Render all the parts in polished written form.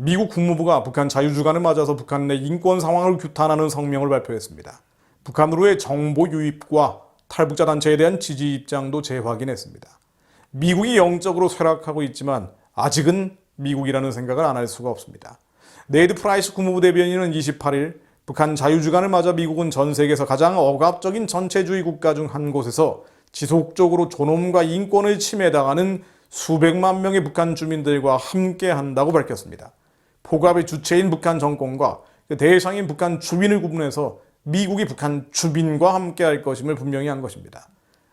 미국 국무부가 북한 자유주간을 맞아서 북한 내 인권 상황을 규탄하는 성명을 발표했습니다. 북한으로의 정보 유입과 탈북자 단체에 대한 지지 입장도 재확인했습니다. 미국이 영적으로 쇠락하고 있지만 아직은 미국이라는 생각을 안 할 수가 없습니다. 네드 프라이스 국무부 대변인은 28일 북한 자유주간을 맞아 미국은 전 세계에서 가장 억압적인 전체주의 국가 중 한 곳에서 지속적으로 존엄과 인권을 침해당하는 수백만 명의 북한 주민들과 함께한다고 밝혔습니다. 폭압의 주체인 북한 정권과 대상인 북한 주민을 구분해서 미국이 북한 주민과 함께할 것임을 분명히 한 것입니다.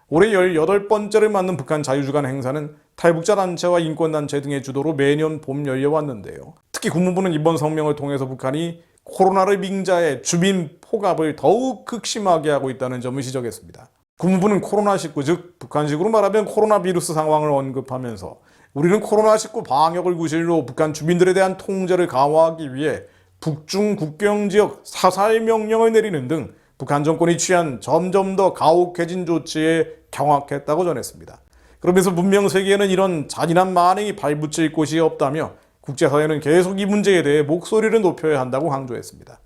올해 18번째를 맞는 북한 자유주간 행사는 탈북자 단체와 인권단체 등의 주도로 매년 봄 열려왔는데요. 특히 국무부는 이번 성명을 통해서 북한이 코로나를 빙자해 주민 폭압을 더욱 극심하게 하고 있다는 점을 지적했습니다. 국무부는 코로나19, 즉 북한식으로 말하면 코로나 바이러스 상황을 언급하면서 우리는 코로나19 방역을 구실로 북한 주민들에 대한 통제를 강화하기 위해 북중 국경지역 사살 명령을 내리는 등 북한 정권이 취한 점점 더 가혹해진 조치에 경악했다고 전했습니다. 그러면서 문명 세계에는 이런 잔인한 만행이 발붙일 곳이 없다며 국제사회는 계속 이 문제에 대해 목소리를 높여야 한다고 강조했습니다.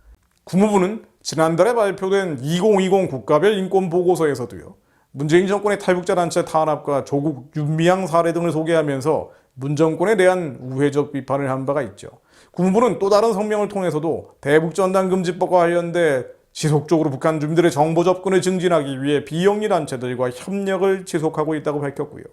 국무부는 지난달에 발표된 2020 국가별 인권보고서에서도요, 문재인 정권의 탈북자 단체 탄압과 조국 윤미향 사례 등을 소개하면서 문 정권에 대한 우회적 비판을 한 바가 있죠. 국무부는 또 다른 성명을 통해서도 대북전단금지법과 관련돼 지속적으로 북한 주민들의 정보 접근을 증진하기 위해 비영리 단체들과 협력을 지속하고 있다고 밝혔고요.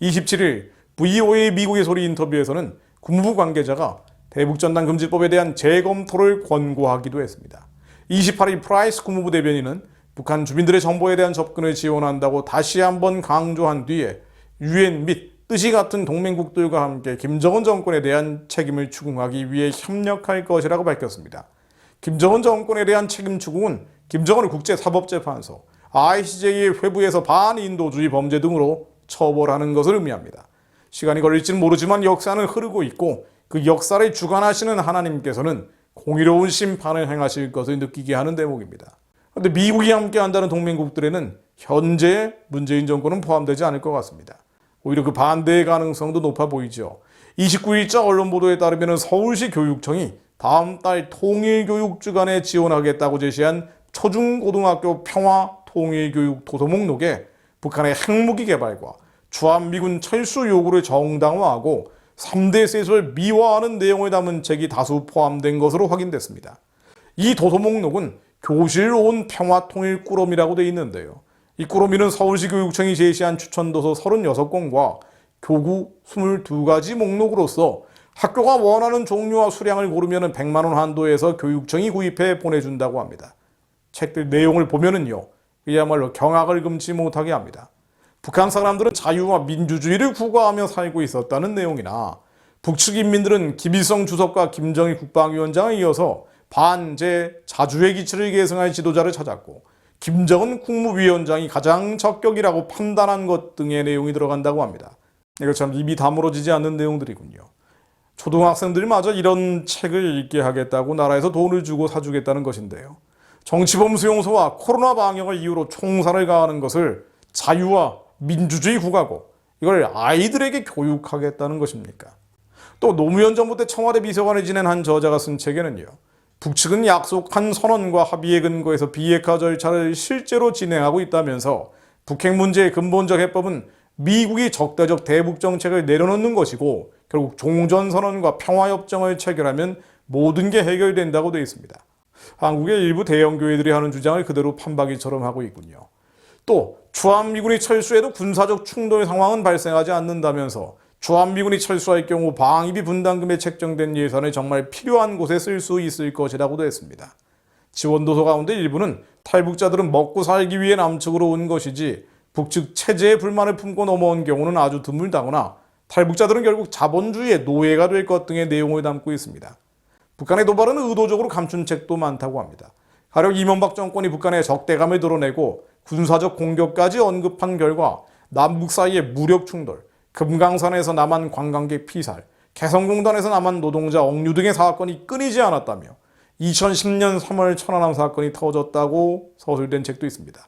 27일 VOA 미국의 소리 인터뷰에서는 국무부 관계자가 대북전단금지법에 대한 재검토를 권고하기도 했습니다. 28일 프라이스 국무부 대변인은 북한 주민들의 정보에 대한 접근을 지원한다고 다시 한번 강조한 뒤에 유엔 및 뜻이 같은 동맹국들과 함께 김정은 정권에 대한 책임을 추궁하기 위해 협력할 것이라고 밝혔습니다. 김정은 정권에 대한 책임 추궁은 김정은을 국제사법재판소, ICJ의 회부에서 반인도주의 범죄 등으로 처벌하는 것을 의미합니다. 시간이 걸릴지는 모르지만 역사는 흐르고 있고 그 역사를 주관하시는 하나님께서는 공의로운 심판을 행하실 것을 느끼게 하는 대목입니다. 그런데 미국이 함께한다는 동맹국들에는 현재 문재인 정권은 포함되지 않을 것 같습니다. 오히려 그 반대의 가능성도 높아 보이죠. 29일자 언론 보도에 따르면 서울시 교육청이 다음 달 통일교육주간에 지원하겠다고 제시한 초중고등학교 평화통일교육 도서목록에 북한의 핵무기 개발과 주한미군 철수 요구를 정당화하고 3대 세수를 미화하는 내용을 담은 책이 다수 포함된 것으로 확인됐습니다. 이 도서목록은 교실 온 평화통일 꾸러미라고 되어 있는데요. 이 꾸러미는 서울시 교육청이 제시한 추천도서 36권과 교구 22가지 목록으로서 학교가 원하는 종류와 수량을 고르면 100만 원 한도에서 교육청이 구입해 보내준다고 합니다. 책들 내용을 보면은요, 그야말로 경악을 금치 못하게 합니다. 북한 사람들은 자유와 민주주의를 구가하며 살고 있었다는 내용이나 북측 인민들은 김일성 주석과 김정일 국방위원장에 이어서 반제 자주의 기치를 계승할 지도자를 찾았고 김정은 국무위원장이 가장 적격이라고 판단한 것 등의 내용이 들어간다고 합니다. 이거 참 입이 다물어지지 않는 내용들이군요. 초등학생들마저 이런 책을 읽게 하겠다고 나라에서 돈을 주고 사주겠다는 것인데요. 정치범 수용소와 코로나 방역을 이유로 총살을 가하는 것을 자유와 민주주의 국가고 이걸 아이들에게 교육하겠다는 것입니까? 또 노무현 정부 때 청와대 비서관을 지낸 한 저자가 쓴 책에는요, 북측은 약속한 선언과 합의에 근거해서 비핵화 절차를 실제로 진행하고 있다면서 북핵 문제의 근본적 해법은 미국이 적대적 대북 정책을 내려놓는 것이고 결국 종전선언과 평화협정을 체결하면 모든 게 해결된다고 되어 있습니다. 한국의 일부 대형 교회들이 하는 주장을 그대로 판박이처럼 하고 있군요. 또 주한미군이 철수해도 군사적 충돌 상황은 발생하지 않는다면서 주한미군이 철수할 경우 방위비 분담금에 책정된 예산을 정말 필요한 곳에 쓸 수 있을 것이라고도 했습니다. 지원도서 가운데 일부는 탈북자들은 먹고 살기 위해 남측으로 온 것이지 북측 체제에 불만을 품고 넘어온 경우는 아주 드물다거나 탈북자들은 결국 자본주의의 노예가 될 것 등의 내용을 담고 있습니다. 북한의 도발은 의도적으로 감춘 책도 많다고 합니다. 가령 이명박 정권이 북한의 적대감을 드러내고 군사적 공격까지 언급한 결과 남북 사이의 무력 충돌, 금강산에서 남한 관광객 피살, 개성공단에서 남한 노동자 억류 등의 사건이 끊이지 않았다며 2010년 3월 천안함 사건이 터졌다고 서술된 책도 있습니다.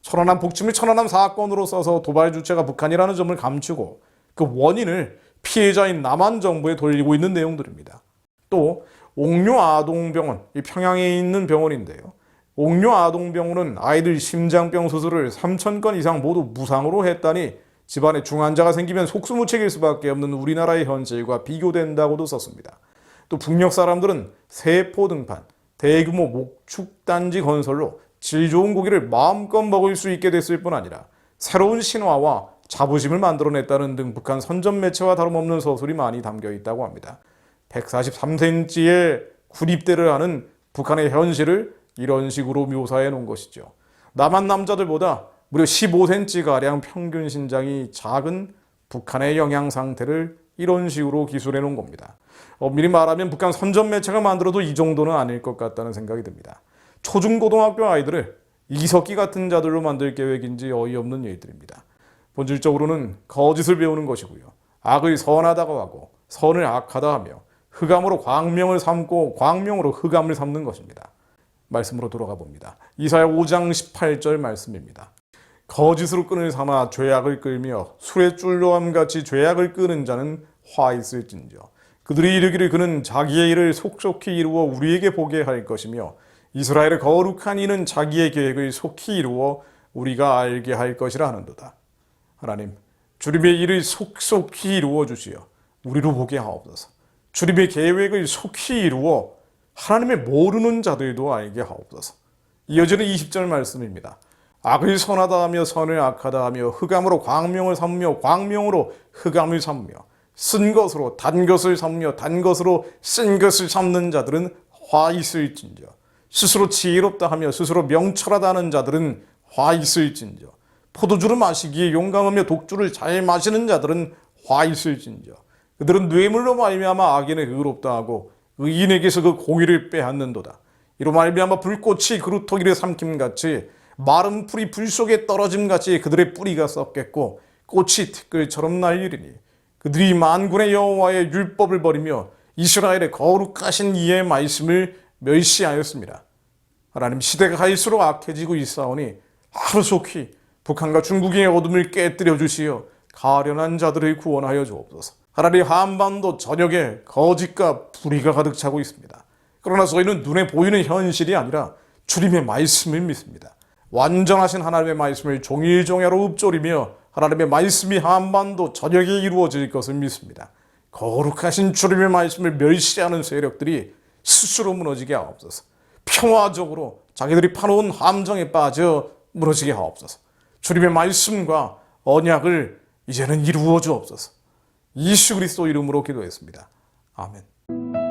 천안함 북침을 천안함 사건으로 써서 도발 주체가 북한이라는 점을 감추고 그 원인을 피해자인 남한 정부에 돌리고 있는 내용들입니다. 또 옥류 아동병원, 이 평양에 있는 병원인데요. 옥류 아동병원은 아이들 심장병 수술을 3,000건 이상 모두 무상으로 했다니 집안에 중환자가 생기면 속수무책일 수밖에 없는 우리나라의 현실과 비교된다고도 썼습니다. 또 북녘 사람들은 세포 등판, 대규모 목축단지 건설로 질 좋은 고기를 마음껏 먹을 수 있게 됐을 뿐 아니라 새로운 신화와 자부심을 만들어냈다는 등 북한 선전 매체와 다름없는 서술이 많이 담겨 있다고 합니다. 143cm의 구립대를 하는 북한의 현실을 이런 식으로 묘사해 놓은 것이죠. 남한 남자들보다 무려 15cm가량 평균 신장이 작은 북한의 영양 상태를 이런 식으로 기술해 놓은 겁니다. 미리 말하면 북한 선전 매체가 만들어도 이 정도는 아닐 것 같다는 생각이 듭니다. 초중고등학교 아이들을 이석기 같은 자들로 만들 계획인지 어이없는 일들입니다. 본질적으로는 거짓을 배우는 것이고요. 악을 선하다고 하고 선을 악하다 하며 흑암으로 광명을 삼고 광명으로 흑암을 삼는 것입니다. 말씀으로 돌아가 봅니다. 이사야 5장 18절 말씀입니다. 거짓으로 끈을 삼아 죄악을 끌며 술에 쫄려함같이 죄악을 끄는 자는 화 있을진저. 그들이 이르기를 그는 자기의 일을 속속히 이루어 우리에게 보게 할 것이며 이스라엘의 거룩한 이는 자기의 계획을 속히 이루어 우리가 알게 할 것이라 하는도다. 하나님, 주님의 일을 속속히 이루어 주시어 우리로 보게 하옵소서. 주님의 계획을 속히 이루어 하나님의 모르는 자들도 알게 하옵소서. 이어지는 20절 말씀입니다. 악을 선하다 하며 선을 악하다 하며 흑암으로 광명을 삼며 광명으로 흑암을 삼며 쓴 것으로 단 것을 삼며 단 것으로 쓴 것을 삼는 자들은 화 있을진저. 스스로 지혜롭다 하며 스스로 명철하다 하는 자들은 화 있을진저. 포도주를 마시기에 용감하며 독주를 잘 마시는 자들은 화 있을진저. 그들은 뇌물로 말미암아 악인을 의롭다 하고 의인에게서 그 공의를 빼앗는도다. 이로 말미암아 불꽃이 그루터기를 삼킴같이 마른 풀이 불 속에 떨어짐같이 그들의 뿌리가 썩겠고 꽃이 티끌처럼 날리리니 그들이 만군의 여호와의 율법을 버리며 이스라엘의 거룩하신 이의 말씀을 멸시하였습니다. 하나님, 시대가 갈수록 악해지고 있사오니 하루속히 북한과 중국의 어둠을 깨뜨려 주시어 가련한 자들을 구원하여 주옵소서. 하나님, 한반도 전역에 거짓과 불의가 가득 차고 있습니다. 그러나 저희는 눈에 보이는 현실이 아니라 주님의 말씀을 믿습니다. 완전하신 하나님의 말씀을 종일종야로 읊조리며 하나님의 말씀이 한반도 전역에 이루어질 것을 믿습니다. 거룩하신 주님의 말씀을 멸시하는 세력들이 스스로 무너지게 하옵소서. 평화적으로 자기들이 파놓은 함정에 빠져 무너지게 하옵소서. 주님의 말씀과 언약을 이제는 이루어 주옵소서. 예수 그리스도 이름으로 기도했습니다. 아멘.